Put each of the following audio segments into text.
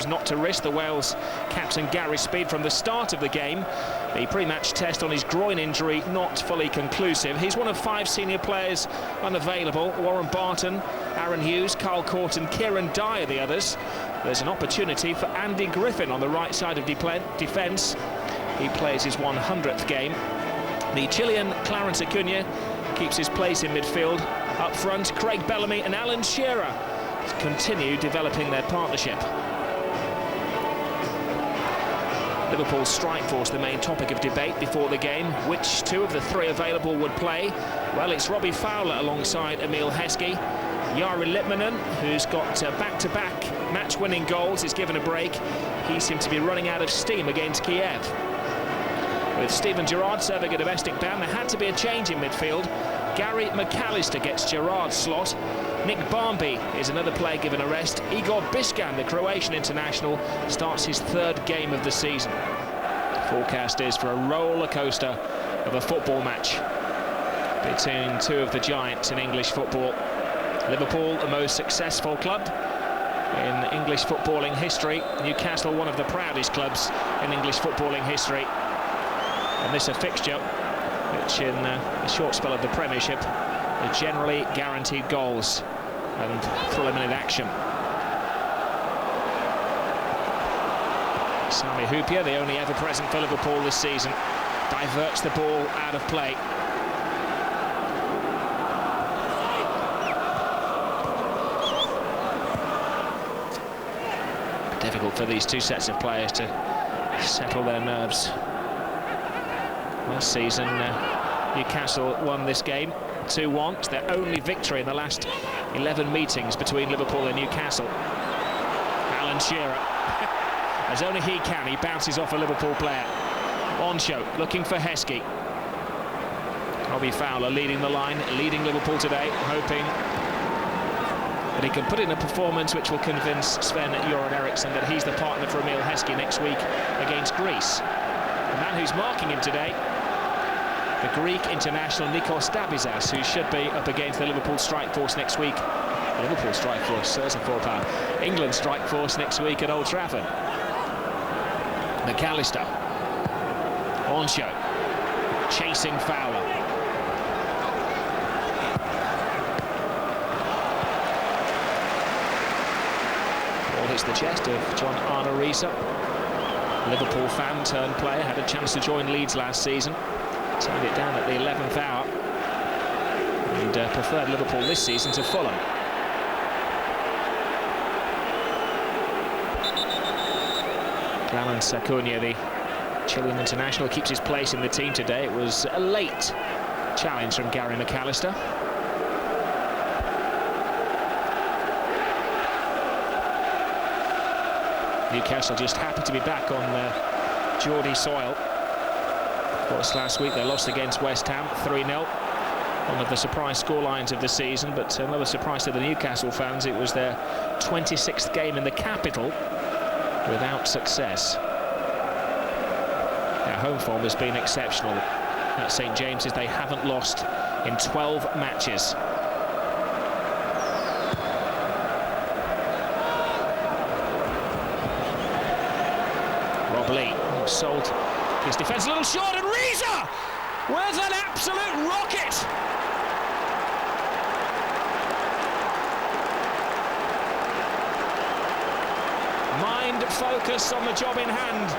decides not to risk the Wales captain Gary Speed from the start of the game. The pre-match test on his groin injury not fully conclusive. He's one of 5 senior players unavailable. Warren Barton, Aaron Hughes, Carl Courton, Kieran Dyer the others. There's an opportunity for Andy Griffin on the right side of defence. He plays his 100th game. The Chilean Clarence Acuna keeps his place in midfield. Up front, Craig Bellamy and Alan Shearer continue developing their partnership. Liverpool's strike force, the main topic of debate before the game. Which 2 of the 3 available would play? Well, it's Robbie Fowler alongside Emil Heskey. Jari Litmanen, who's got back-to-back match-winning goals, is given a break. He seemed to be running out of steam against Kiev. With Steven Gerrard serving a domestic ban, there had to be a change in midfield. Gary McAllister gets Gerrard's slot. Nick Barmby is another player given a rest. Igor Biscan, the Croatian international, starts his 3rd game of the season. Forecast is for a roller coaster of a football match between 2 of the giants in English football. Liverpool, the most successful club in English footballing history. Newcastle, one of the proudest clubs in English footballing history. And this a fixture which in a short spell of the Premiership are generally guaranteed goals and thrill-a-minute action. Sami Hyypiä, the only ever present for Liverpool this season, diverts the ball out of play. Difficult for these 2 sets of players to settle their nerves. Last season, Newcastle won this game 2-1. It's their only victory in the last 11 meetings between Liverpool and Newcastle. Alan Shearer, as only he can, he bounces off a Liverpool player. Onshow looking for Heskey. Robbie Fowler leading the line, leading Liverpool today, hoping that he can put in a performance which will convince Sven-Göran Eriksson that he's the partner for Emil Heskey next week against Greece. The man who's marking him today, the Greek international Nikos Dabizas, who should be up against the Liverpool strike force next week. Liverpool strike force, there's a 4-pound. England strike force next week at Old Trafford. McAllister. Onshow. Chasing Fowler. Ball hits the chest of John Arne Riise. Liverpool fan turned player, had a chance to join Leeds last season. Turned it down at the 11th hour and preferred Liverpool this season to Fulham. Clarence Acuna, the Chilean international, keeps his place in the team today. It was a late challenge from Gary McAllister. Newcastle just happy to be back on Geordie soil. Of course, last week they lost against West Ham 3-0. One of the surprise scorelines of the season, but another surprise to the Newcastle fans. It was their 26th game in the capital without success. Their home form has been exceptional. At St James's, they haven't lost in 12 matches. Rob Lee sold his defence a little short, and Riise with an absolute rocket. Mind focus on the job in hand.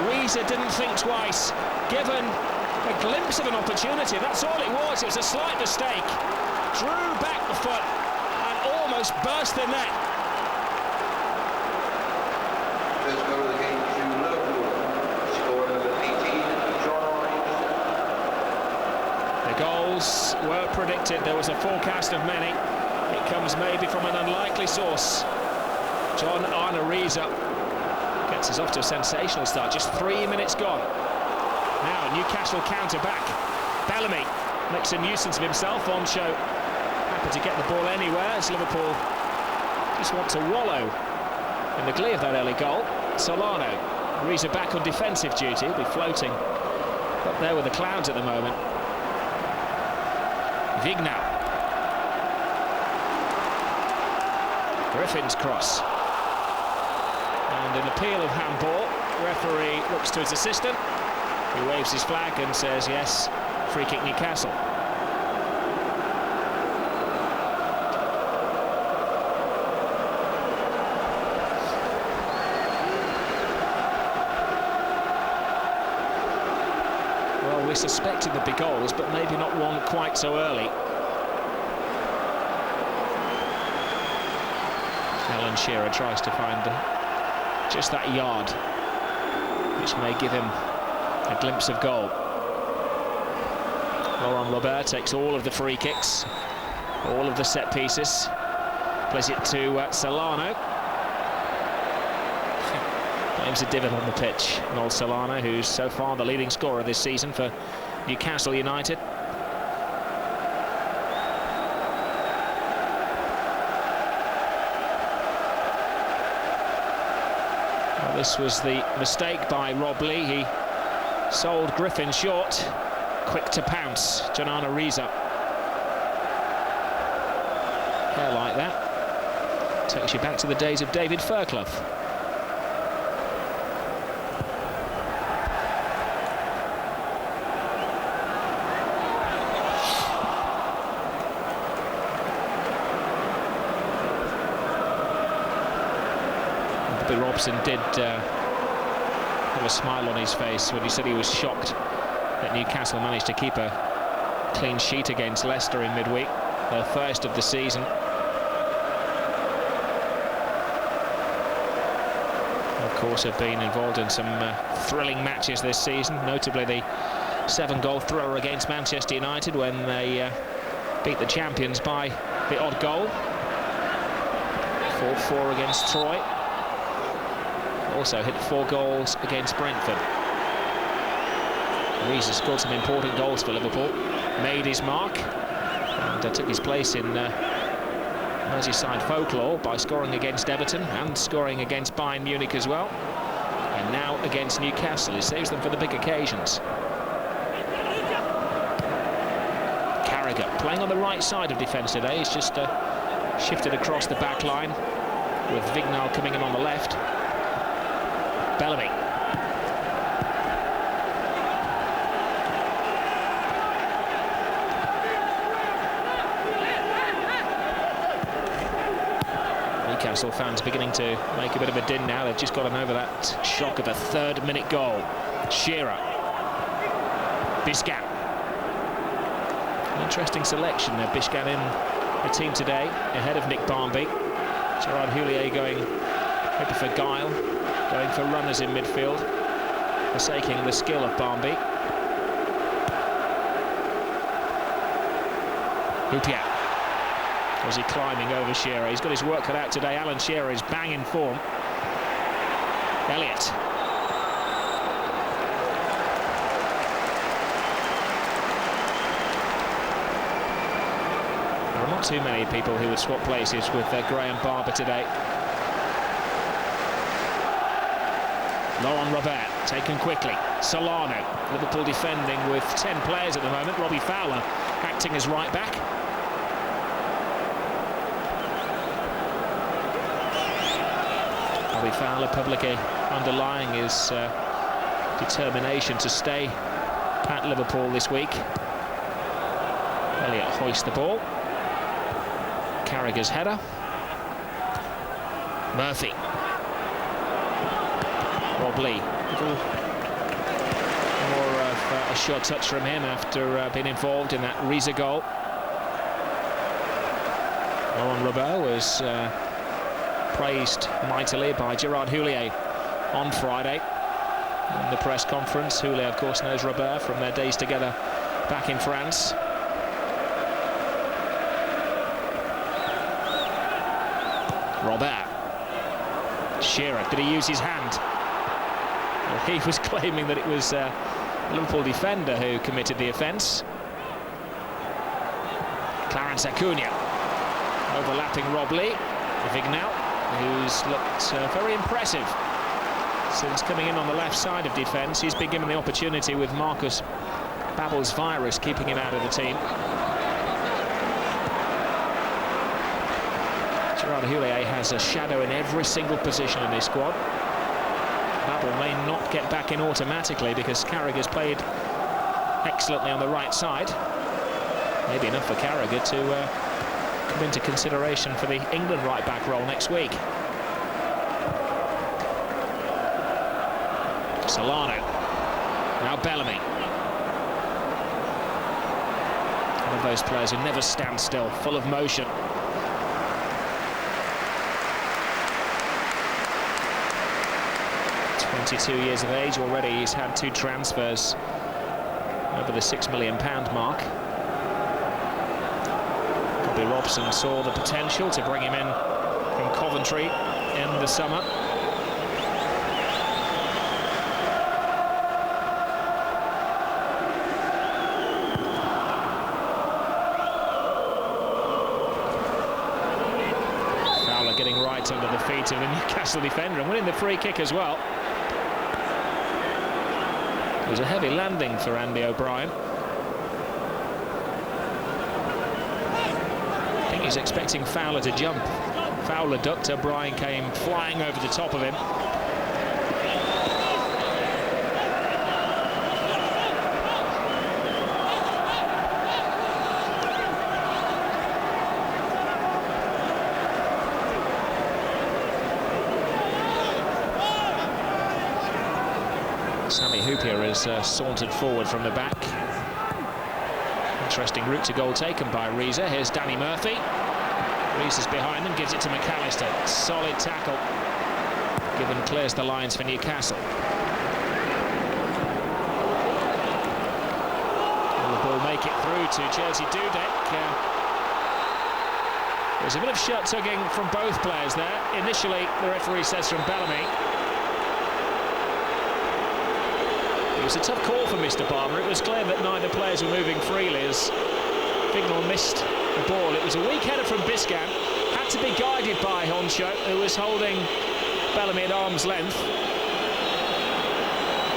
Riise didn't think twice, given a glimpse of an opportunity. That's all it was. It was a slight mistake. Drew back the foot and almost burst the net. First goal of the game to Liverpool. Scorer number 18, John Arne. The goals were predicted. There was a forecast of many. It comes maybe from an unlikely source. John Arne Riise gets us off to a sensational start. Just 3 minutes gone. Now Newcastle counter back. Bellamy makes a nuisance of himself on show. Happy to get the ball anywhere as Liverpool just want to wallow in the glee of that early goal. Solano. Riise back on defensive duty. He'll be floating up there with the clouds at the moment. Vignal. Griffin's cross. And an appeal of handball. Referee looks to his assistant. He waves his flag and says, yes, free kick Newcastle. Well, we suspected there'd be goals, but maybe not one quite so early. Alan Shearer tries to find just that yard, which may give him a glimpse of goal. Laurent Robert takes all of the free kicks, all of the set pieces, plays it to Solano. Claims a divot on the pitch. Noel Solano, who's so far the leading scorer this season for Newcastle United. Well, this was the mistake by Rob Lee. He sold Griffin short. Quick to pounce, Janana Reza. Hair like that takes you back to the days of David Fairclough. Bobby Robson did have a smile on his face when he said he was shocked that Newcastle managed to keep a clean sheet against Leicester in midweek, their first of the season. Of course, have been involved in some thrilling matches this season, notably the 7-goal thriller against Manchester United when they beat the champions by the odd goal. 4-4 against Troy. Also hit 4 goals against Brentford. Reza scored some important goals for Liverpool, made his mark, and took his place in Merseyside folklore by scoring against Everton and scoring against Bayern Munich as well. And now against Newcastle, he saves them for the big occasions. Carragher playing on the right side of defence today. He's just shifted across the back line with Vignal coming in on the left. Bellamy. Newcastle fans beginning to make a bit of a din now. They've just gotten over that shock of a 3rd-minute goal. Shearer. Biscan. An interesting selection there. Biscan in the team today, ahead of Nick Barmby. Gerard Houllier going maybe for guile, going for runners in midfield, forsaking the skill of Barmby. Houpiat. Was he climbing over Shearer? He's got his work cut out today. Alan Shearer is bang in form. Elliott. There are not too many people who would swap places with Graham Barber today. Laurent Robert taken quickly. Solano. Liverpool defending with 10 players at the moment. Robbie Fowler acting as right back. Robbie Fowler publicly underlying his determination to stay at Liverpool this week. Elliott hoists the ball. Carragher's header. Murphy. Rob Lee. A little more of a sure touch from him after being involved in that Reza goal. Laurent Robert was praised mightily by Gerard Houllier on Friday in the press conference. Houllier, of course, knows Robert from their days together back in France. Robert. Shearer, did he use his hand? Well, he was claiming that it was a Liverpool defender who committed the offence. Clarence Acuna overlapping Rob Lee. Vignal, who's looked very impressive since coming in on the left side of defence. He's been given the opportunity with Marcus Babbel's virus keeping him out of the team. Gerard Houllier has a shadow in every single position in his squad. That ball may not get back in automatically because Carragher's played excellently on the right side. Maybe enough for Carragher to come into consideration for the England right-back role next week. Solano. Now Bellamy. One of those players who never stand still, full of motion. Years of age already. He's had 2 transfers over the £6 million mark. Bobby Robson saw the potential to bring him in from Coventry in the summer. Fowler getting right under the feet of the Newcastle defender and winning the free kick as well. It was a heavy landing for Andy O'Brien. I think he's expecting Fowler to jump. Fowler ducked, O'Brien came flying over the top of him. Sammy Hoopier has sauntered forward from the back. Interesting route to goal taken by Reza. Here's Danny Murphy. Reza's behind them, gives it to McAllister. Solid tackle. Given clears the lines for Newcastle. Liverpool make it through to Jerzy Dudek. There's a bit of shot tugging from both players there. Initially, the referee says from Bellamy. It was a tough call for Mr. Barber. It was clear that neither players were moving freely as Vignal missed the ball. It was a weak header from Biscan. Had to be guided by Honcho, who was holding Bellamy at arm's length.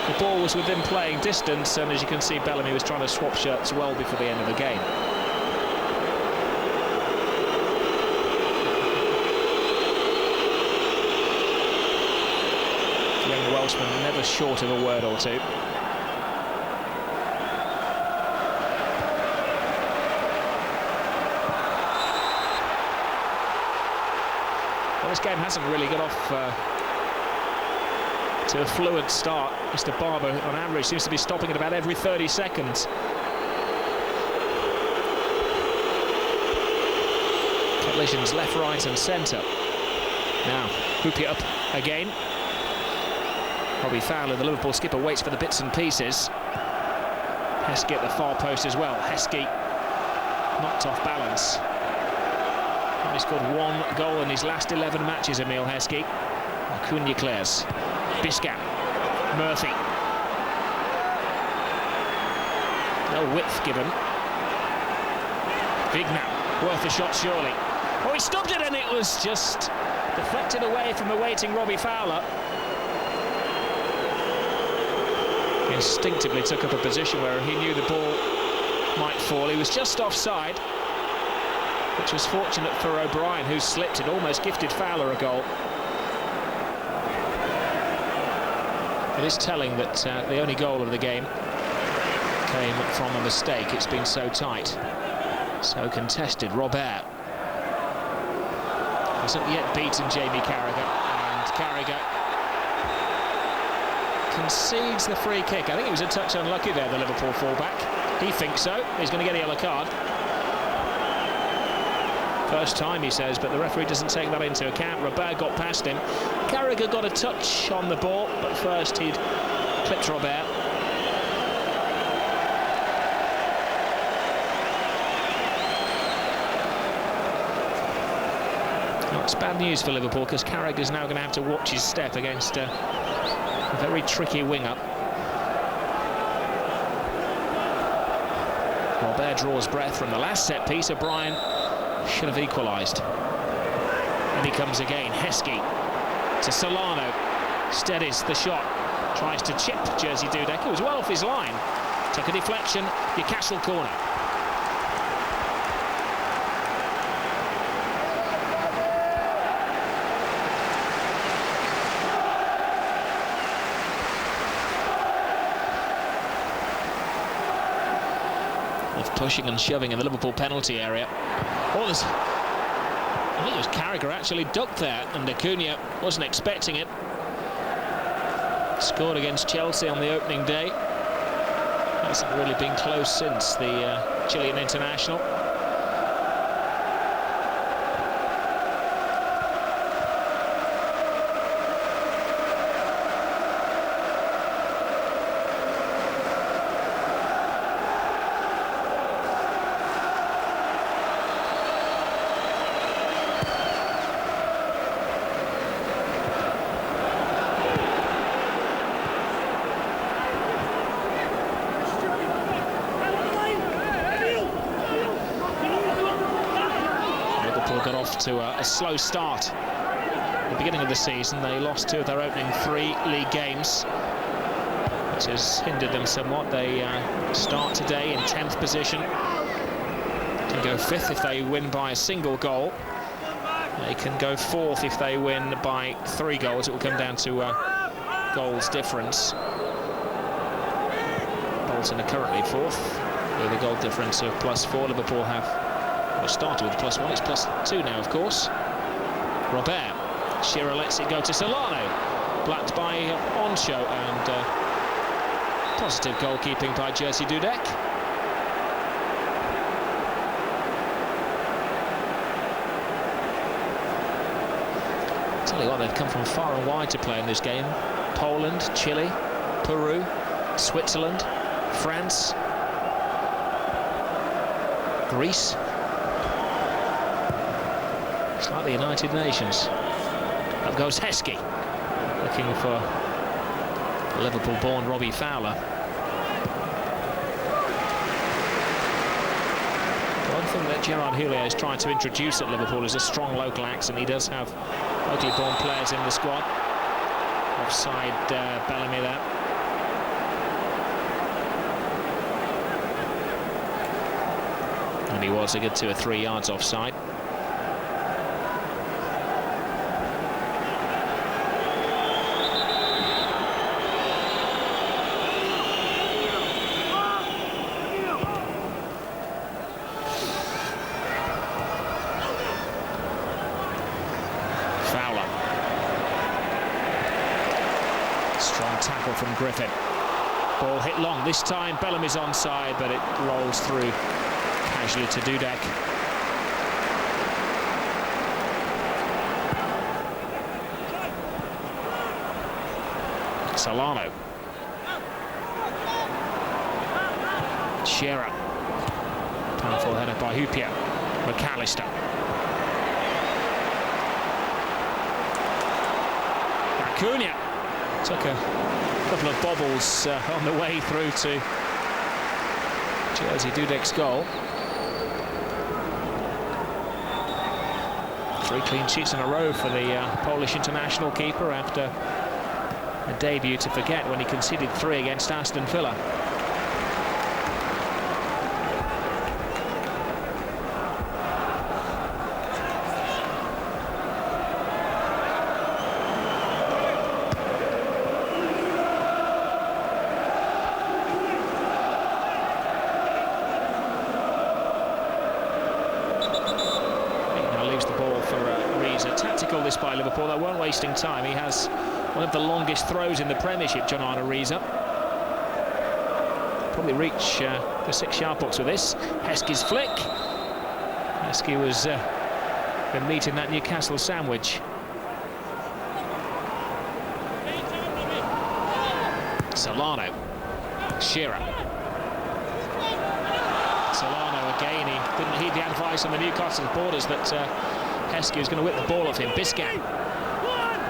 The ball was within playing distance, and as you can see, Bellamy was trying to swap shirts well before the end of the game. Young Welshman never short of a word or two. Well, this game hasn't really got off to a fluent start. Mr. Barber, on average, seems to be stopping at about every 30 seconds. Collisions left, right and centre. Now, Hoopier up again. Robbie Fowler, the Liverpool skipper, waits for the bits and pieces. Heskey at the far post as well. Heskey knocked off balance. He scored 1 goal in his last 11 matches, Emile Heskey. Acuna clears. Biscan. Murphy. No width given. Vignal. Worth a shot, surely. Oh, he stopped it, and it was just deflected away from the waiting Robbie Fowler. He instinctively took up a position where he knew the ball might fall. He was just offside, which was fortunate for O'Brien, who slipped and almost gifted Fowler a goal. It is telling that the only goal of the game came from a mistake. It's been so tight, so contested. Robert hasn't yet beaten Jamie Carragher, and Carragher concedes the free kick. I think he was a touch unlucky there, the Liverpool fullback. He thinks so. He's going to get a yellow card. First time, he says, but the referee doesn't take that into account. Robert got past him. Carragher got a touch on the ball, but first he'd clipped Robert. Well, it's bad news for Liverpool, because Carragher's now going to have to watch his step against a very tricky winger. Robert draws breath from the last set piece. O'Brien should have equalised. And he comes again. Heskey to Solano. Steadies the shot. Tries to chip Jerzy Dudek. It was well off his line. Took a deflection. Newcastle corner. of pushing and shoving in the Liverpool penalty area. Oh, I think it was Carragher actually ducked there, and Acuna wasn't expecting it. Scored against Chelsea on the opening day. Hasn't really been close since the Chilean international. Got off to a slow start at the beginning of the season. They lost 2 of their opening 3 league games, which has hindered them somewhat. They start today in 10th position. Can go 5th if they win by a single goal. They can go 4th if they win by 3 goals. It will come down to goals difference. Bolton are currently 4th with a goal difference of +4. Liverpool have started with +1, it's +2 now, of course. Robert, Shearer lets it go to Solano, blacked by Oncho, and positive goalkeeping by Jerzy Dudek. Tell you what, they've come from far and wide to play in this game. Poland, Chile, Peru, Switzerland, France, Greece. It's like the United Nations. Up goes Heskey, looking for Liverpool-born Robbie Fowler. One thing that Gerard Houllier is trying to introduce at Liverpool is a strong local accent. He does have locally-born players in the squad. Offside Bellamy there. And he was a good 2 or 3 yards offside. Strong tackle from Griffin. Ball hit long. This time Bellamy's onside, but it rolls through casually to Dudek. Solano. Shearer. Powerful header by Hupia. McAllister. Acuna. Took a couple of bobbles on the way through to Jerzy Dudek's goal. 3 clean sheets in a row for the Polish international keeper after a debut to forget when he conceded 3 against Aston Villa. Tactical this by Liverpool. They weren't wasting time. He has one of the longest throws in the Premiership, John Arna-Riisa. Probably reach the 6-yard box with this. Heskey's flick. Heskey was been meeting that Newcastle sandwich. Solano. Shearer. Solano again. He didn't heed the advice on the Newcastle supporters that Heskey was going to whip the ball off him. Biscan.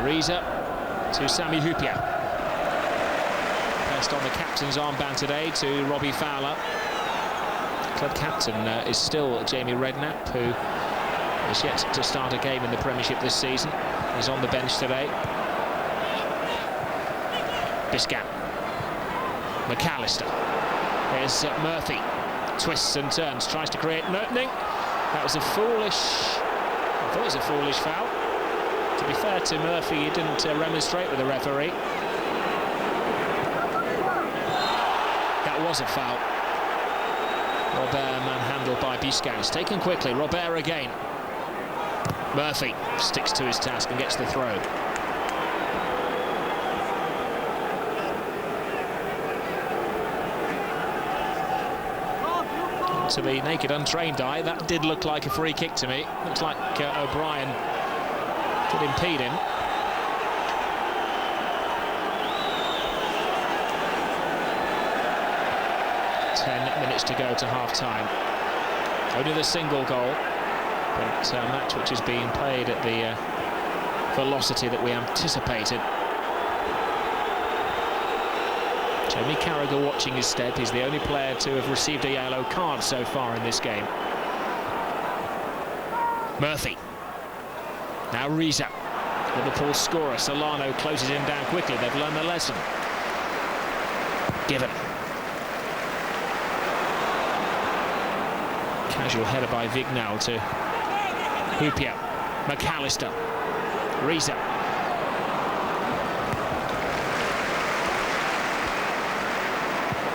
Riisa to Sami Hupia. Pressed on the captain's armband today to Robbie Fowler. Club captain is still Jamie Redknapp, who is yet to start a game in the Premiership this season. He's on the bench today. Biscan. McAllister. Here's Murphy. Twists and turns, tries to create an opening. That was a foolish... I thought it was a foolish foul. To be fair to Murphy, he didn't remonstrate with the referee. That was a foul. Robert manhandled by Biscans. Taken quickly. Robert again. Murphy sticks to his task and gets the throw. To the naked, untrained eye, that did look like a free kick to me. Looks like O'Brien could impede him. Minutes to go to half-time. Only the single goal, but a match which is being played at the velocity that we anticipated. Jamie Carragher watching his step. He's the only player to have received a yellow card so far in this game. Murphy. Now Reza. Liverpool scorer. Solano closes him down quickly. They've learned their lesson. Given. Casual header by Vignal to Hupia. McAllister. Reza.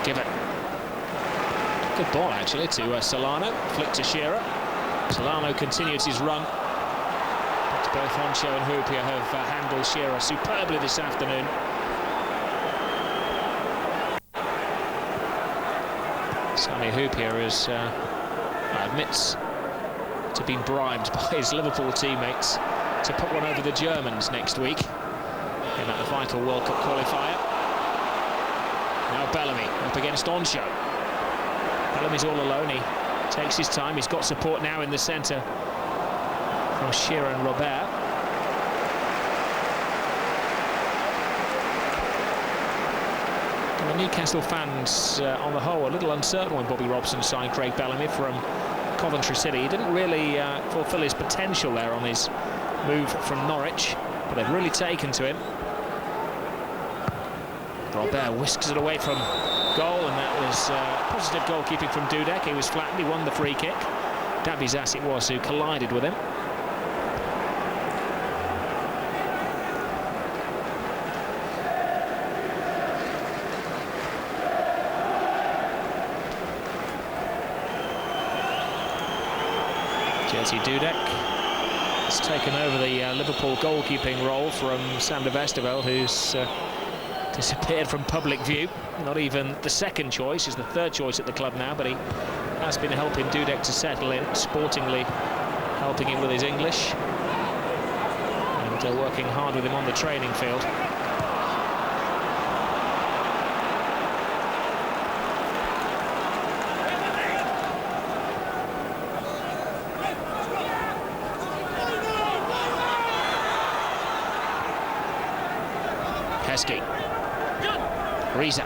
Given. Good ball actually to Solano. Flick to Shearer. Solano continues his run. But both Honcho and Hupia have handled Shearer superbly this afternoon. Sami Hupia is admits to being bribed by his Liverpool teammates to put one over the Germans next week in that vital World Cup qualifier. Now Bellamy up against Oncho. Bellamy's all alone. He takes his time. He's got support now in the centre from Shearer and Robert. And the Newcastle fans, on the whole, a little uncertain when Bobby Robson signed Craig Bellamy from Coventry City. He didn't really fulfil his potential there on his move from Norwich, but they've really taken to him. Robert whisks it away from goal, and that was positive goalkeeping from Dudek. He was flattened, he won the free kick. Dabizas it was who collided with him. Jerzy Dudek has taken over the Liverpool goalkeeping role from Sander Westerveld, who's disappeared from public view. Not even the second choice, he's the third choice at the club now, but he has been helping Dudek to settle in, sportingly helping him with his English and working hard with him on the training field. Heskey. Reza.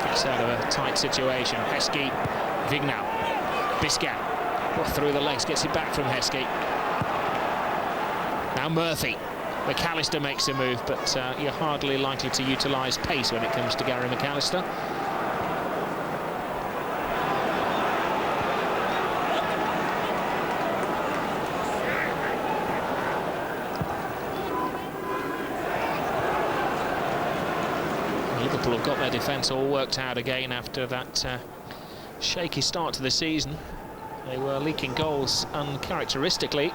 Gets out of a tight situation. Heskey. Vignal. Biscan. Through the legs, gets it back from Heskey. Now Murphy. McAllister makes a move, but you're hardly likely to utilise pace when it comes to Gary McAllister. Liverpool have got their defence all worked out again after that shaky start to the season. They were leaking goals uncharacteristically.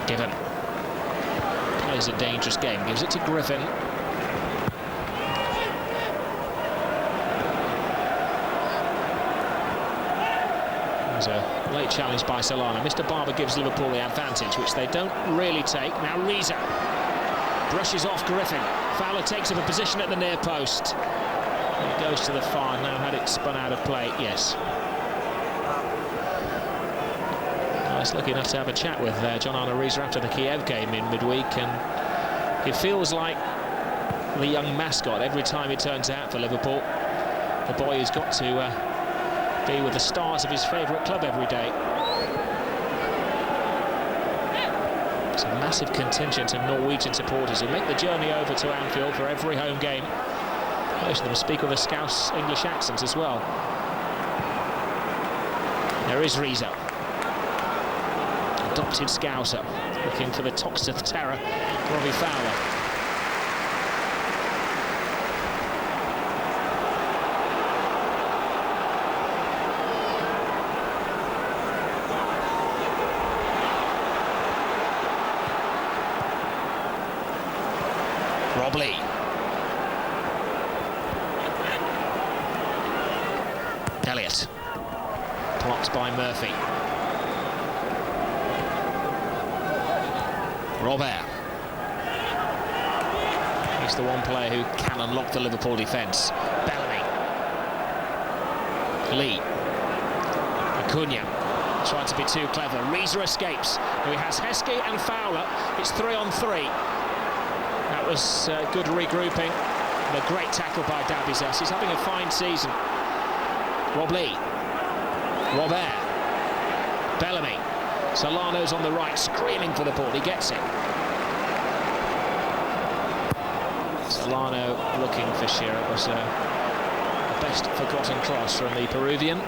Given. Plays a dangerous game, gives it to Griffin. There's a late challenge by Solana. Mr. Barber gives Liverpool the advantage, which they don't really take. Now Reza brushes off Griffin. Fowler takes up a position at the near post. He goes to the far, now had it spun out of play. Yes. I was lucky enough to have a chat with John Arne Riise after the Kiev game in midweek, and it feels like the young mascot every time he turns out for Liverpool. The boy who's got to be with the stars of his favourite club every day. It's a massive contingent of Norwegian supporters who make the journey over to Anfield for every home game. Most of them speak with a Scouse English accent as well. There is Reza. Adopted Scouser, looking for the Toxteth terror, Robbie Fowler. Robley. Elliott. Blocked by Murphy. Robert. He's the one player who can unlock the Liverpool defence. Bellamy. Lee. Acuna. Tried to be too clever. Reza escapes. Now he has Heskey and Fowler. It's 3-on-3. That was good regrouping. And a great tackle by Dabizas. He's having a fine season. Robley. Robert. Bellamy. Solano's on the right, screaming for the ball. He gets it. Solano looking for Shearer. It was a best forgotten cross from the Peruvian.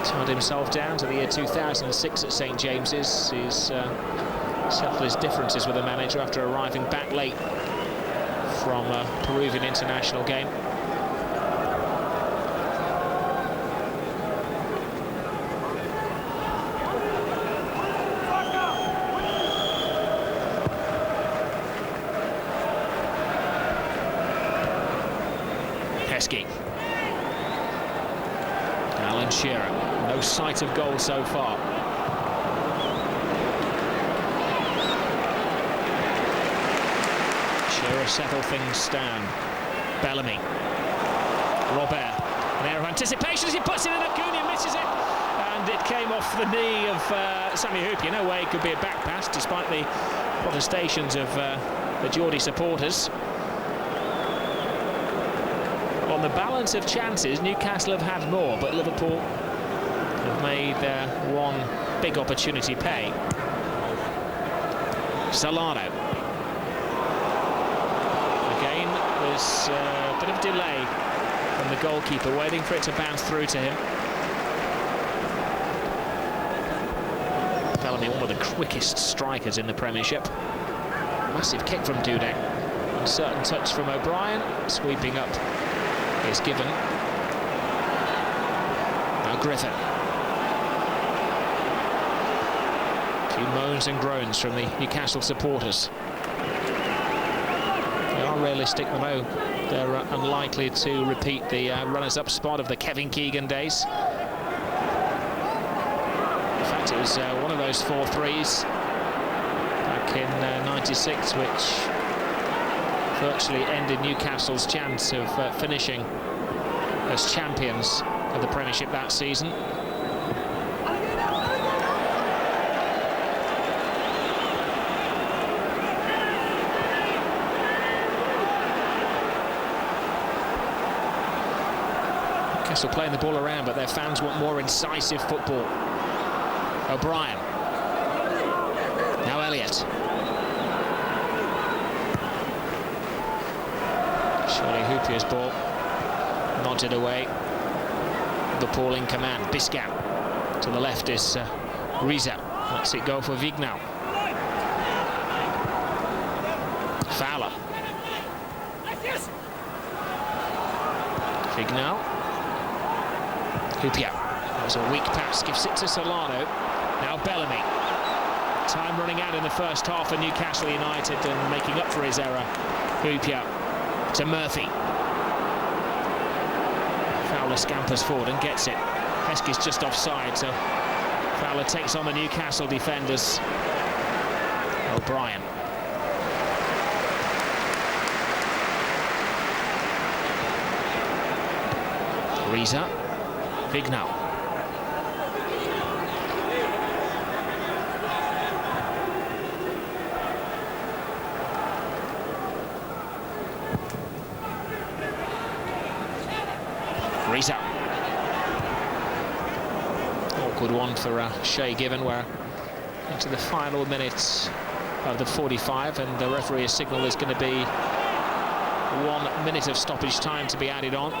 Tied himself down to the year 2006 at St James's. He's settled his differences with the manager after arriving back late from a Peruvian international game. Heskey. Alan Shearer. No sight of goal so far. Shearer settled things down. Bellamy. Robert. An air of anticipation as he puts it in. Acuna misses it. And it came off the knee of Sami Hyypiä. No way it could be a back pass, despite the protestations of the Geordie supporters. On the balance of chances, Newcastle have had more, but Liverpool have made one big opportunity pay. Solano. Again, there's a bit of delay from the goalkeeper, waiting for it to bounce through to him. Bellamy, one of the quickest strikers in the Premiership. Massive kick from Dudek. Uncertain touch from O'Brien, sweeping up is given. Now Griffin. A few moans and groans from the Newcastle supporters. They are realistic, though they're unlikely to repeat the runners-up spot of the Kevin Keegan days. In fact, it was one of those 4-3s back in '96 which virtually ended Newcastle's chance of finishing as champions of the Premiership that season. Newcastle playing the ball around, but their fans want more incisive football. O'Brien. Now Elliott. Surely Hyypiä's ball nodded away. Liverpool in command. Biscan. To the left is Reza. Lets it go for Vignal. Fowler. Vignal. Hyypiä. That was a weak pass. Gives it to Solano. Now Bellamy. Time running out in the first half for Newcastle United and making up for his error. Hyypiä. To Murphy. Fowler scampers forward and gets it. Heskey's just offside, so Fowler takes on the Newcastle defenders. O'Brien. Reza. Vignal. Reza. Awkward one for Shay Given, where into the final minutes of the 45, and the referee has signalled there's going to be 1 minute of stoppage time to be added on.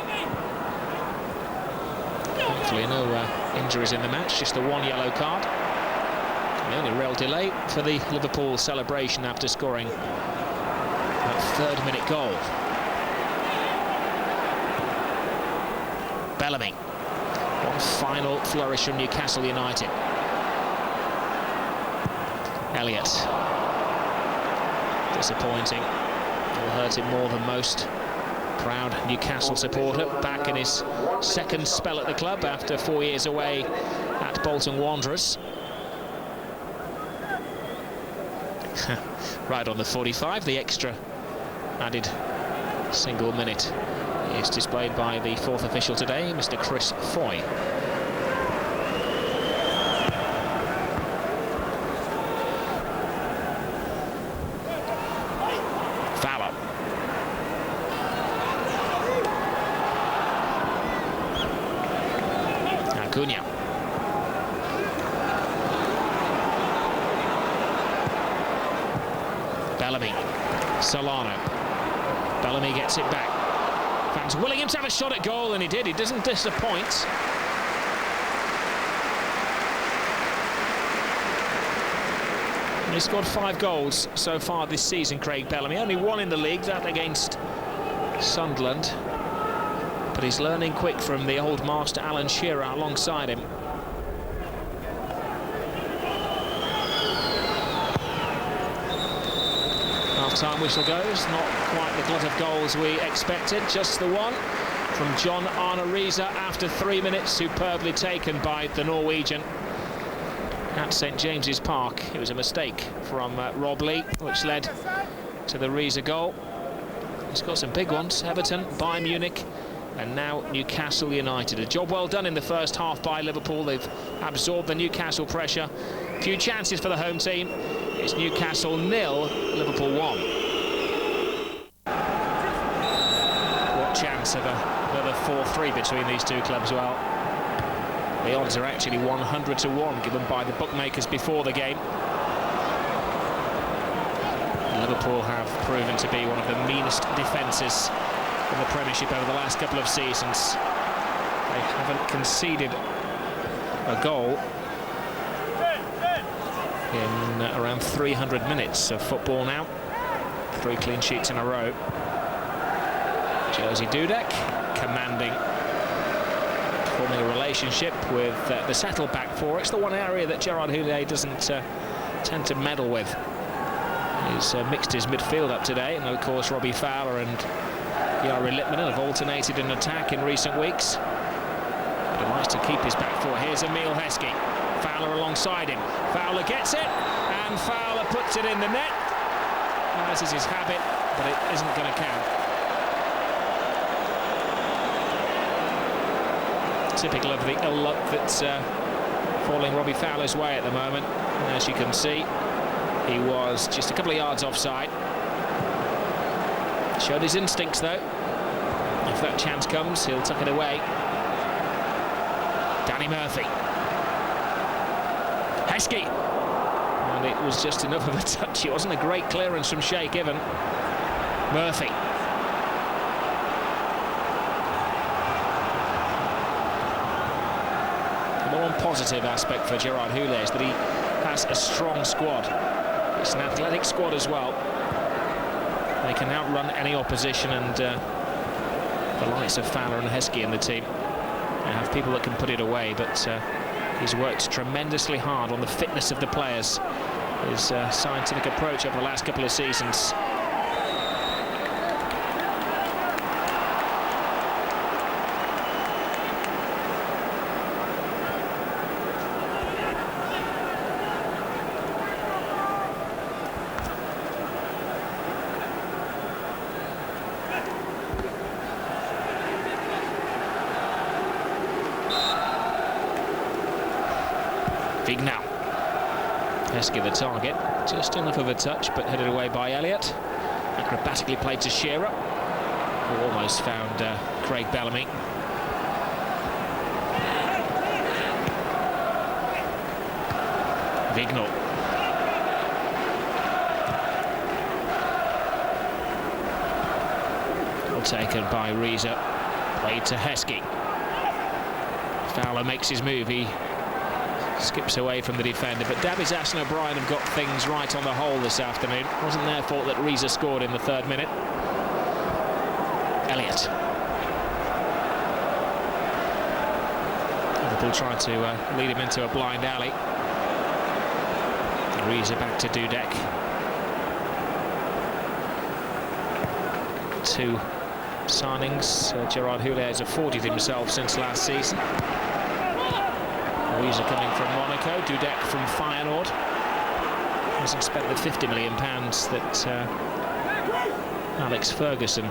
Hopefully no injuries in the match, just the 1 yellow card. The only real delay for the Liverpool celebration after scoring that 3rd minute goal. Bellamy. One final flourish from Newcastle United. Elliott. Disappointing. Will hurt him more than most. Proud Newcastle supporter, back in his second spell at the club after 4 years away at Bolton Wanderers. Right on the 45, the extra added single minute is displayed by the fourth official today, Mr. Chris Foy. Fowler. Acuna. Bellamy. Solano. Bellamy gets it back. Fans willing him to have a shot at goal, and he did. He doesn't disappoint. He scored 5 goals so far this season, Craig Bellamy. Only 1 in the league, that against Sunderland. But he's learning quick from the old master Alan Shearer alongside him. Half-time whistle goes. Not quite the glut of goals we expected. Just the one from John Arne Riise after 3 minutes. Superbly taken by the Norwegian at St James's Park. It was a mistake from Rob Lee, which led to the Riise goal. He's got some big ones. Everton, Bayern Munich, and now Newcastle United. A job well done in the first half by Liverpool. They've absorbed the Newcastle pressure. Few chances for the home team. It's Newcastle 0, Liverpool 1. What chance of another 4-3 between these two clubs? Well, the odds are actually 100 to 1 given by the bookmakers before the game. Liverpool have proven to be one of the meanest defences in the Premiership over the last couple of seasons. They haven't conceded a goal in around 300 minutes of football now. 3 clean sheets in a row. Jerzy Dudek commanding, forming a relationship with the settle-back four. It's the one area that Gerard Houllier doesn't tend to meddle with. He's mixed his midfield up today, and of course Robbie Fowler and Jari Litmanen have alternated in attack in recent weeks. But he likes to keep his back four. Here's Emile Heskey. Fowler alongside him. Fowler gets it, and Fowler puts it in the net. As is his habit, but it isn't going to count. Typical of the ill luck that's falling Robbie Fowler's way at the moment. And as you can see, he was just a couple of yards offside. Showed his instincts, though. If that chance comes, he'll tuck it away. Danny Murphy. Heskey. And it was just enough of a touch. It wasn't a great clearance from Shay Given. Murphy. The one positive aspect for Gerard Houllier is that he has a strong squad. It's an athletic squad as well. They can outrun any opposition, and the likes of Fowler and Heskey in the team. They have people that can put it away, but he's worked tremendously hard on the fitness of the players. His scientific approach over the last couple of seasons. Vignal. Heskey the target, just enough of a touch, but headed away by Elliott. Acrobatically played to Shearer, who almost found Craig Bellamy. Vignal. Well taken by Riise, played to Heskey. Fowler makes his move, he skips away from the defender, but Davies and O'Brien have got things right on the whole this afternoon. It wasn't their fault that Riise scored in the 3rd minute. Elliott. Liverpool tried to lead him into a blind alley. Riise back to Dudek. 2 signings. Gerard Houllier has afforded himself since last season. Louisa coming from Monaco, Dudek from Feyenoord. Hasn't spent the £50 million that Alex Ferguson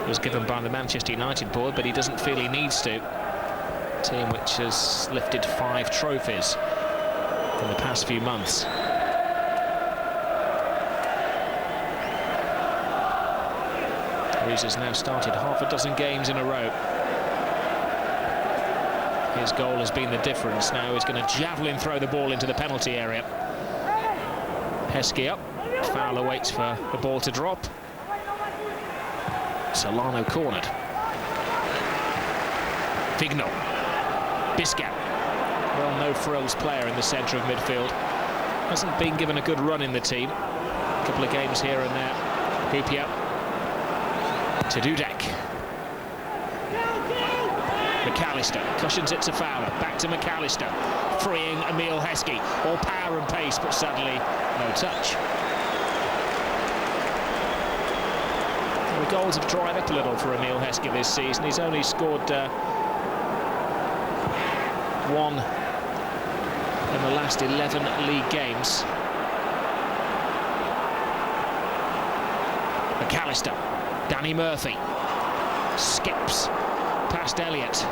was given by the Manchester United board, but he doesn't feel he needs to. A team which has lifted 5 trophies in the past few months. Louisa's now started half a dozen games in a row. His goal has been the difference. Now he's going to javelin throw the ball into the penalty area. Heskey up. Fowler waits for the ball to drop. Solano cornered. Vignal. Biscat. Well, no frills player in the centre of midfield. Hasn't been given a good run in the team. A couple of games here and there. Hupia. To Dudek. McAllister cushions it to Fowler. Back to McAllister. Freeing Emile Heskey. All power and pace, but sadly, no touch. The goals have dried up a little for Emile Heskey this season. He's only scored 1 in the last 11 league games. McAllister. Danny Murphy. Skips past Elliott.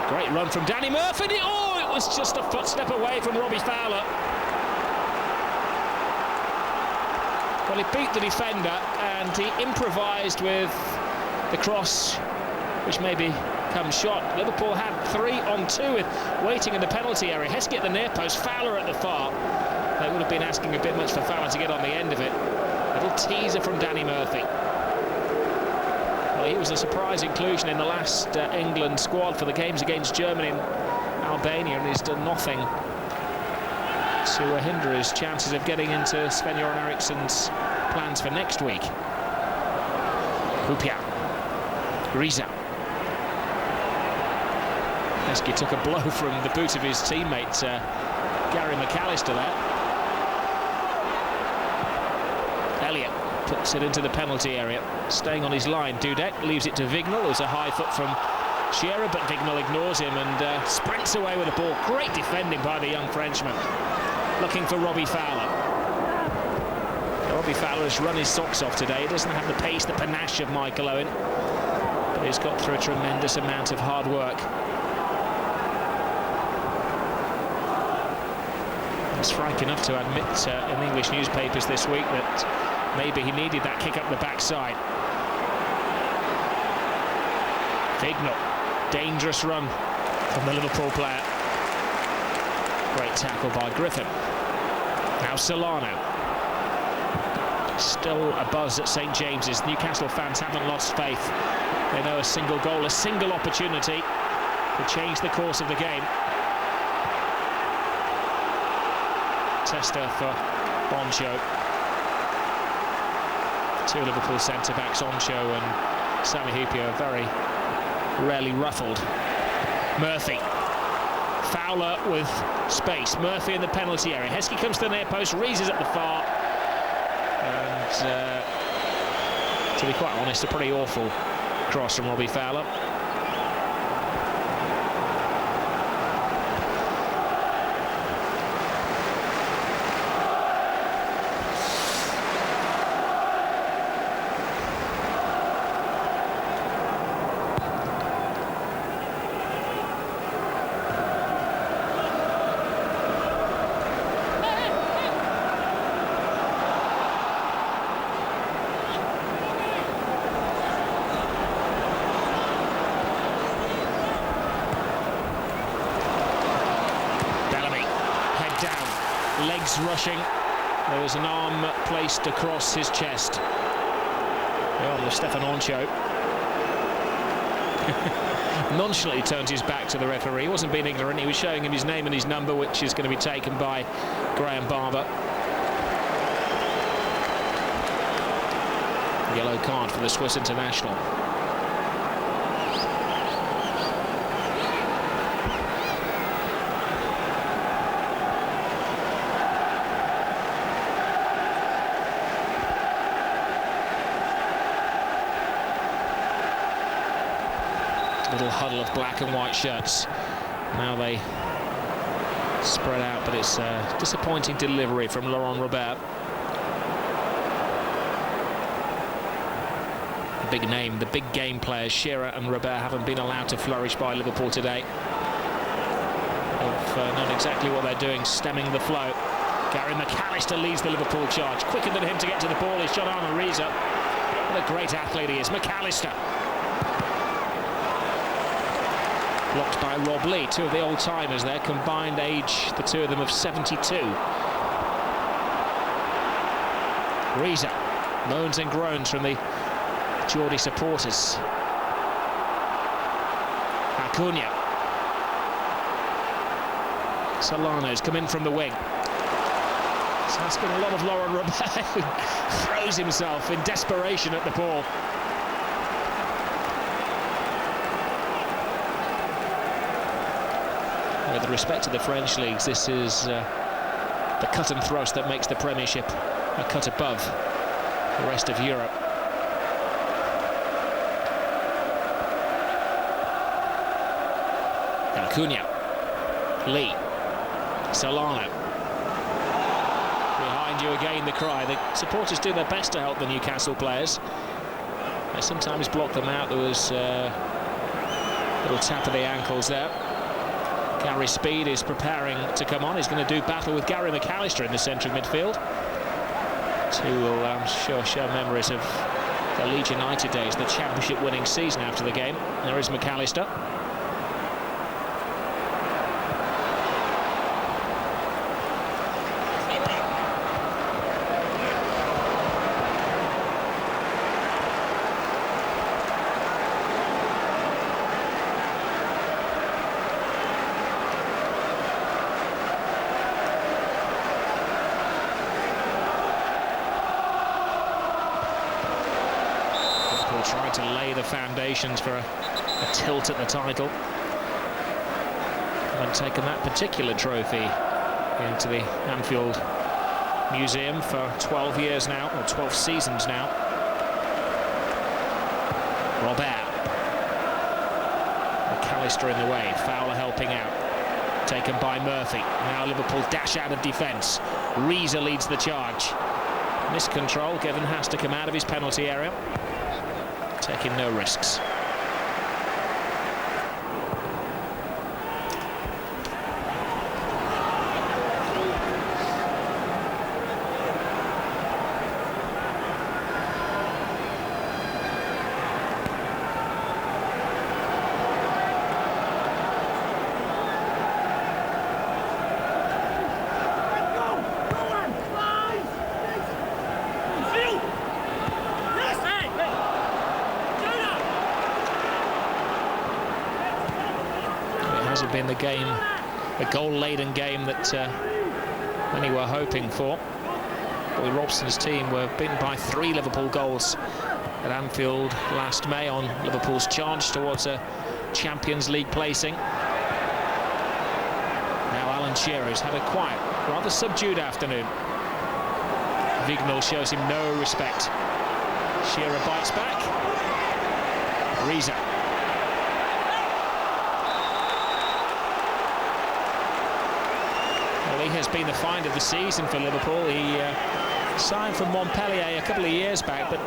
Great run from Danny Murphy. Oh, it was just a footstep away from Robbie Fowler. Well, he beat the defender and he improvised with the cross, which maybe comes shot. Liverpool had 3 on 2 with waiting in the penalty area. Heskey at the near post, Fowler at the far. They would have been asking a bit much for Fowler to get on the end of it. A little teaser from Danny Murphy. Well, he was a surprise inclusion in the last England squad for the games against Germany and Albania, and he's done nothing to hinder his chances of getting into Sven-Göran Eriksson's plans for next week. Hupia. Riza. Heskey took a blow from the boot of his teammate Gary McAllister there. Elliott puts it into the penalty area, staying on his line. Dudek leaves it to Vignal. There's a high foot from Shearer, but Vignal ignores him and sprints away with the ball. Great defending by the young Frenchman. Looking for Robbie Fowler. Robbie Fowler has run his socks off today. He doesn't have the pace, the panache of Michael Owen, but he's got through a tremendous amount of hard work. He's frank enough to admit in English newspapers this week that maybe he needed that kick up the backside. Vignal. Dangerous run from the Liverpool player. Great tackle by Griffin. Now Solano. Still a buzz at St James's. Newcastle fans haven't lost faith. They know a single goal, a single opportunity to change the course of the game. Tester for Oncho. 2 Liverpool centre-backs, Oncho and Sami Hupia, are very rarely ruffled. Murphy. Fowler with space. Murphy in the penalty area. Heskey comes to the near post. Rees is at the far. And to be quite honest, a pretty awful cross from Robbie Fowler. Legs rushing. There was an arm placed across his chest. Oh, Stefan Oncho nonchalantly turns his back to the referee. He wasn't being ignorant. He was showing him his name and his number, which is going to be taken by Graham Barber. Yellow card for the Swiss international. little huddle of black and white shirts. Now they spread out, but it's a disappointing delivery from Laurent Robert. The big name, the big game players, Shearer and Robert, haven't been allowed to flourish by Liverpool today. They've known exactly what they're doing, stemming the flow. Gary McAllister leads the Liverpool charge. Quicker than him to get to the ball is John Reza. What a great athlete he is, McAllister. Blocked by Rob Lee, two of the old-timers there, combined age, the two of them, of 72. Reza, moans and groans from the Geordie supporters. Acuna. Solano's come in from the wing. It's asking a lot of Laurent Robert, who throws himself in desperation at the ball. With respect to the French leagues, this is the cut and thrust that makes the Premiership a cut above the rest of Europe. Acuna, Lee, Solano. Behind you again, the cry. The supporters do their best to help the Newcastle players. They sometimes block them out. There was a little tap of the ankles there. Gary Speed is preparing to come on. He's going to do battle with Gary McAllister in the centre of midfield. Two will, I'm sure, share memories of the Leeds United days, the championship winning season after the game. There is McAllister. Trying to lay the foundations for a tilt at the title. And taken that particular trophy into the Anfield Museum for 12 years now, or 12 seasons now. Robert. McAllister in the way, Fowler helping out. Taken by Murphy. Now Liverpool dash out of defence. Reza leads the charge. Miscontrol, Given has to come out of his penalty area. Taking no risks. Hasn't been the game, a goal-laden game that many were hoping for. Boy Robson's team were beaten by 3 Liverpool goals at Anfield last May on Liverpool's charge towards a Champions League placing. Now Alan Shearer's had a quiet, rather subdued afternoon. Vignal shows him no respect. Shearer bites back. Reza. He has been the find of the season for Liverpool. He signed from Montpellier a couple of years back, but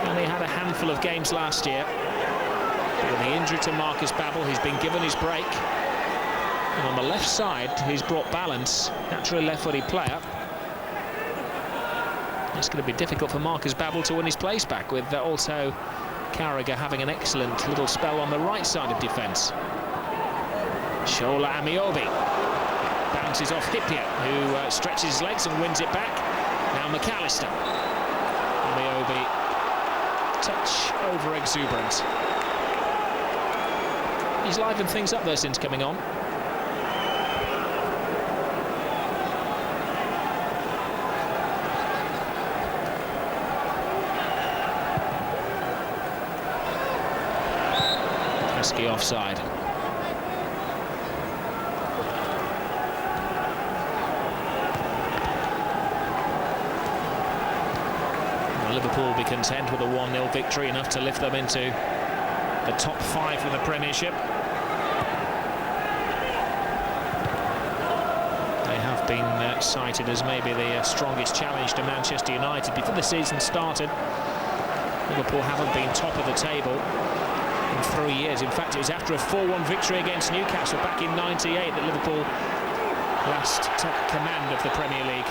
only had a handful of games last year. With the injury to Marcus Babbel, he's been given his break. And on the left side, he's brought balance. Naturally left-footed player. It's going to be difficult for Marcus Babbel to win his place back, with also Carragher having an excellent little spell on the right side of defence. Shola Amiobi. Bounces off Hippier, who stretches his legs and wins it back. Now McAllister. Amiobi, touch over exuberant. He's livened things up there since coming on. Pesky offside. Liverpool will be content with a 1-0 victory, enough to lift them into the top 5 in the Premiership. They have been cited as maybe the strongest challenge to Manchester United before the season started. Liverpool haven't been top of the table in 3 years. In fact, it was after a 4-1 victory against Newcastle back in '98 that Liverpool last took command of the Premier League.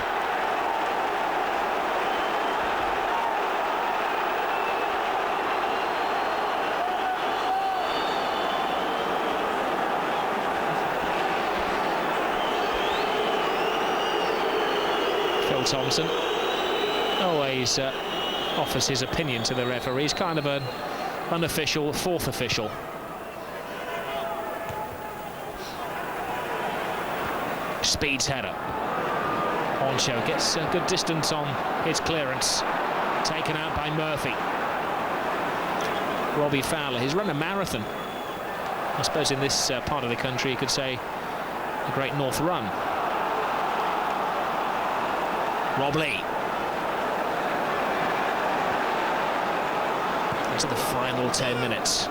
Phil Thompson always offers his opinion to the referee. He's kind of an unofficial fourth official. Speeds header. Oncho gets a good distance on his clearance. Taken out by Murphy. Robbie Fowler, he's run a marathon. I suppose in this part of the country you could say a Great North Run. Rob Lee. Into the final 10 minutes.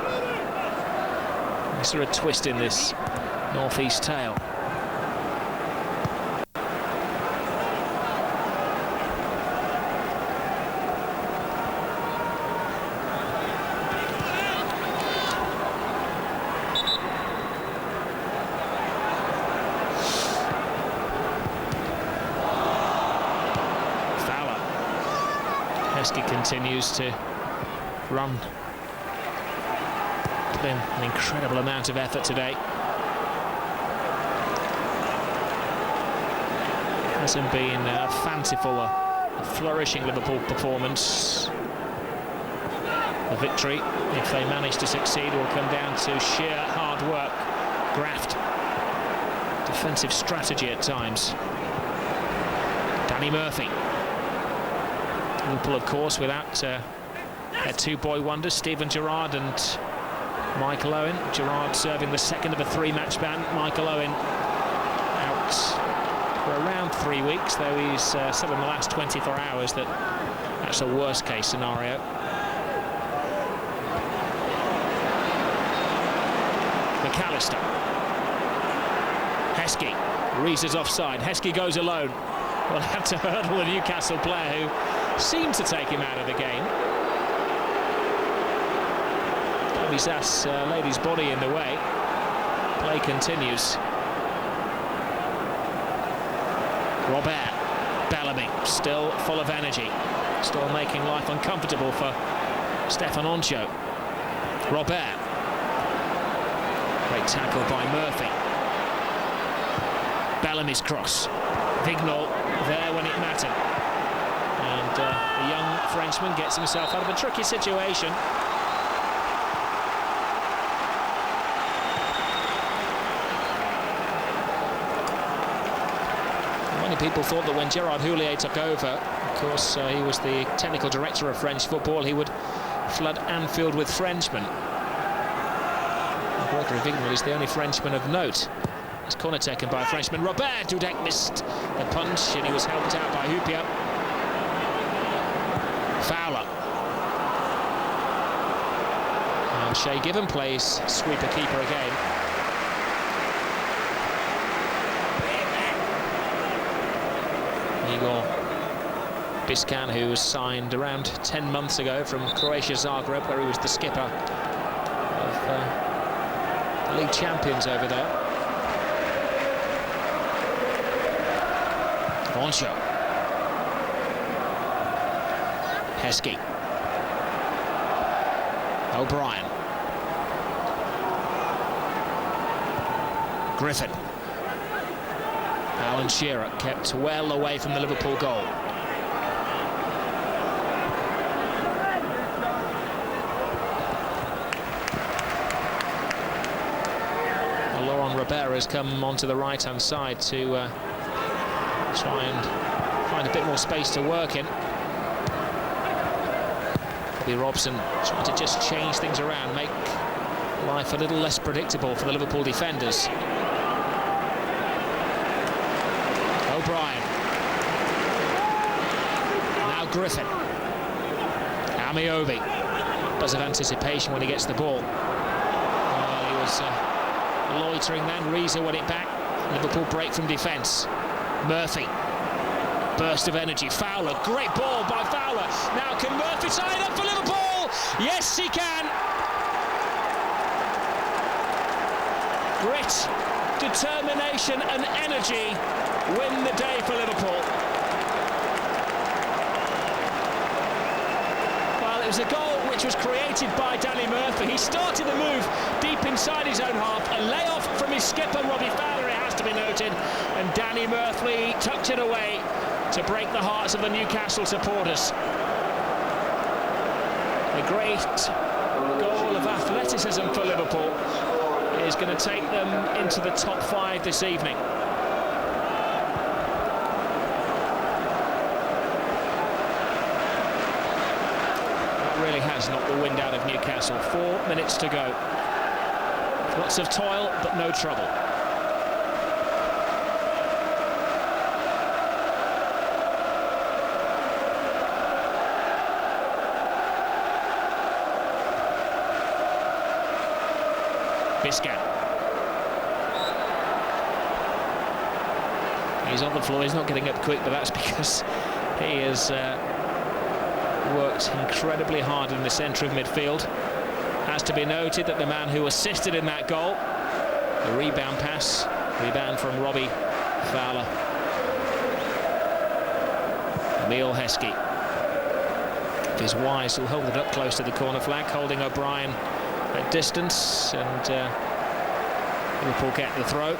Is there a twist in this northeast tale? Heskey continues to run. It's been an incredible amount of effort today. Hasn't been a fanciful, a flourishing Liverpool performance. The victory, if they manage to succeed, will come down to sheer hard work, graft, defensive strategy at times. Danny Murphy. Liverpool, of course, without their two boy wonders, Steven Gerrard and Michael Owen. Gerrard serving the second of a 3-match ban. Michael Owen out for around 3 weeks, though he's said in the last 24 hours that that's a worst case scenario. McAllister. Heskey. Rees is offside. Heskey goes alone. Will have to hurdle the Newcastle player who seemed to take him out of the game. Bisas laid his body in the way. Play continues. Robert. Bellamy, still full of energy. Still making life uncomfortable for Stefan Oncho. Robert. Great tackle by Murphy. Bellamy's cross. Vignal there when it mattered. And the young Frenchman gets himself out of a tricky situation. Many people thought that when Gerard Houllier took over, of course he was the technical director of French football, he would flood Anfield with Frenchmen. Gregory Vignal is the only Frenchman of note. His corner taken by a Frenchman. Robert Dudek missed the punch and he was helped out by Hupia. Fowler. And Shea Given plays sweeper-keeper again. Igor Biscan, who was signed around 10 months ago from Croatia Zagreb, where he was the skipper of the league champions over there. Oncho. Heskey. O'Brien. Griffin. Alan Shearer kept well away from the Liverpool goal. Laurent Robert has come onto the right-hand side to try and find a bit more space to work in. Bobby Robson trying to just change things around, make life a little less predictable for the Liverpool defenders. O'Brien. Now Griffin. Amiobi. Buzz of anticipation when he gets the ball. was loitering then. Reza won it back. Liverpool break from defence. Murphy. Burst of energy. Fowler. Great ball by Fowler. Now can Murphy tie it up for Liverpool? Yes, he can. Grit, determination and energy win the day for Liverpool. Well, it was a goal which was created by Danny Murphy. He started the move deep inside his own half. A layoff from his skipper, Robbie Fowler, it has to be noted. And Danny Murphy tucked it away to break the hearts of the Newcastle supporters. A great goal of athleticism for Liverpool is going to take them into the top 5 this evening. That really has knocked the wind out of Newcastle. 4 minutes to go. Lots of toil, but no trouble. Biscan. He's on the floor, he's not getting up quick, but that's because he has worked incredibly hard in the centre of midfield. Has to be noted that the man who assisted in that goal, the rebound from Robbie Fowler. Emile Heskey. If he's wise, he'll hold it up close to the corner flag, holding O'Brien at distance, and Liverpool get the throw.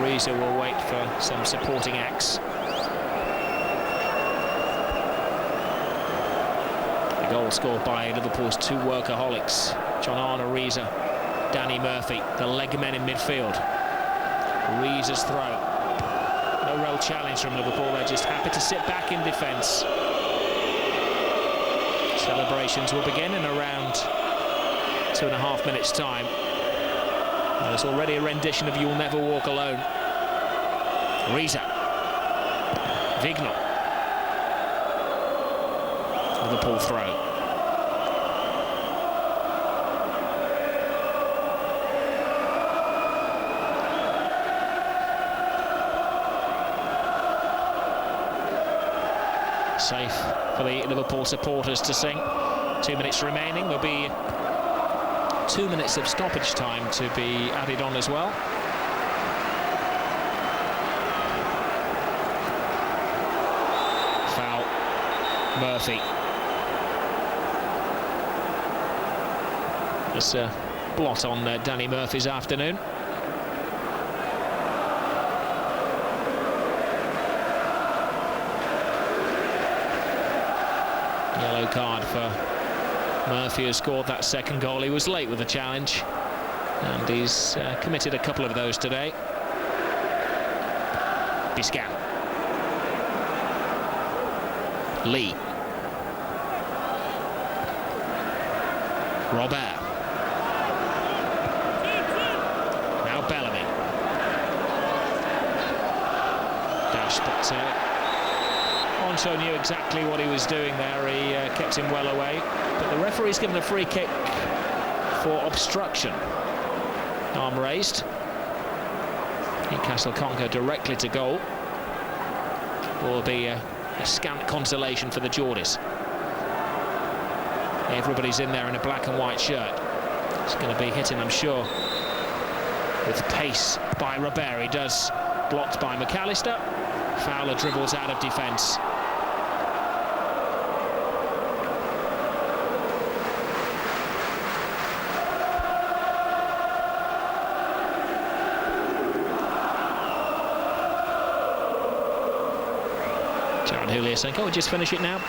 Reza will wait for some supporting acts. The goal scored by Liverpool's 2 workaholics, John Arne Reza, Danny Murphy, the leg men in midfield. Reza's throw. No real challenge from Liverpool, they're just happy to sit back in defence. Celebrations will begin in around 2.5 minutes' time. And there's already a rendition of You'll Never Walk Alone. Reza. Vignal. Liverpool throw. Safe for the Liverpool supporters to sing. 2 minutes remaining. There'll be 2 minutes of stoppage time to be added on as well. Foul. Murphy. There's a blot on Danny Murphy's afternoon. Yellow card for Murphy, who scored that second goal. He was late with the challenge, and he's committed a couple of those today. Biscan. Lee. Robert. Now Bellamy. Dash, but Oncho knew exactly what he was doing there. He kept him well away. But the referee's given a free kick for obstruction. Arm raised. Newcastle can't go directly to goal. Will be a scant consolation for the Geordies. Everybody's in there in a black and white shirt. It's going to be hitting, I'm sure, with pace by Robert. He does, blocked by McAllister. Fowler dribbles out of defence. Jaron Houllier saying, "Oh, just finish it now.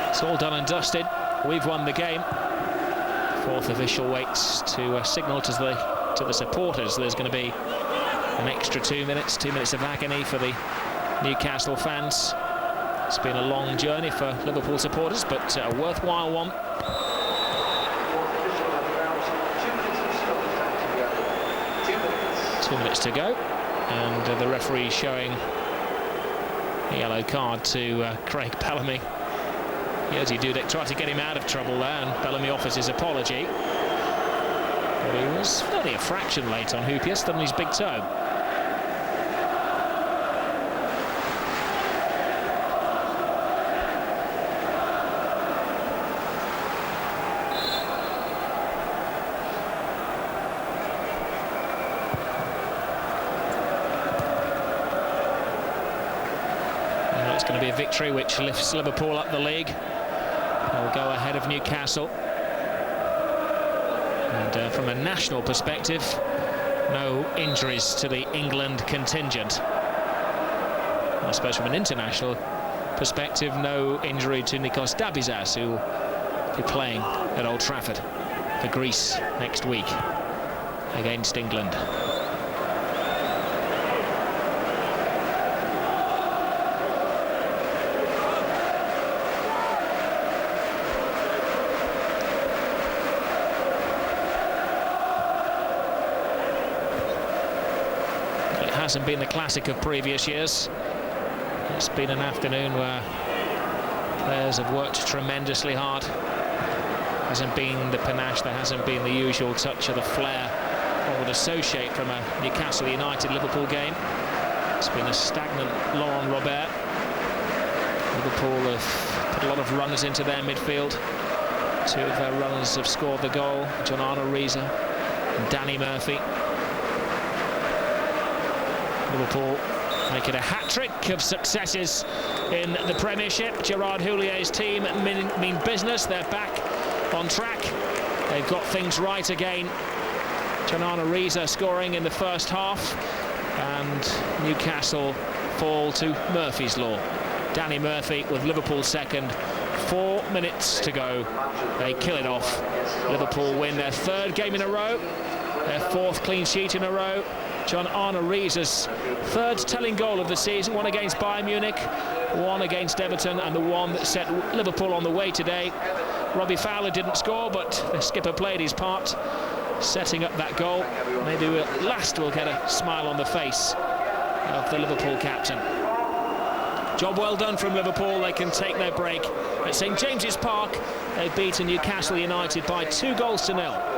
It's all done and dusted. We've won the game." Fourth official waits to signal to the supporters there's going to be an extra 2 minutes, 2 minutes of agony for the Newcastle fans. It's been a long journey for Liverpool supporters, but a worthwhile one. 2 minutes to go, and the referee showing a yellow card to Craig Bellamy. Jerzy Dudek tried to get him out of trouble there, and Bellamy offers his apology. He was only a fraction late on Hoopier, stood on his big toe. Well, it's going to be a victory which lifts Liverpool up the league. They'll go ahead of Newcastle. And from a national perspective, no injuries to the England contingent. I suppose from an international perspective, no injury to Nikos Dabizas, who will be playing at Old Trafford for Greece next week against England. Hasn't been the classic of previous years. It's been an afternoon where players have worked tremendously hard. Hasn't been the panache, there hasn't been the usual touch of the flair one would associate from a Newcastle United-Liverpool game. It's been a stagnant Laurent Robert. Liverpool have put a lot of runners into their midfield. Two of their runners have scored the goal, John Riza and Danny Murphy. Liverpool make it a hat-trick of successes in the Premiership. Gerard Houlliér's team mean business. They're back on track. They've got things right again. John Riza scoring in the first half, and Newcastle fall to Murphy's Law. Danny Murphy with Liverpool second. 4 minutes to go. They kill it off. Liverpool win their third game in a row, their fourth clean sheet in a row. John Riza's third telling goal of the season, one against Bayern Munich, one against Everton, and the one that set Liverpool on the way today. Robbie Fowler didn't score, but the skipper played his part, setting up that goal. Maybe at last we'll get a smile on the face of the Liverpool captain. Job well done from Liverpool. They can take their break at St James's Park. They've beaten Newcastle United by 2 goals to 0.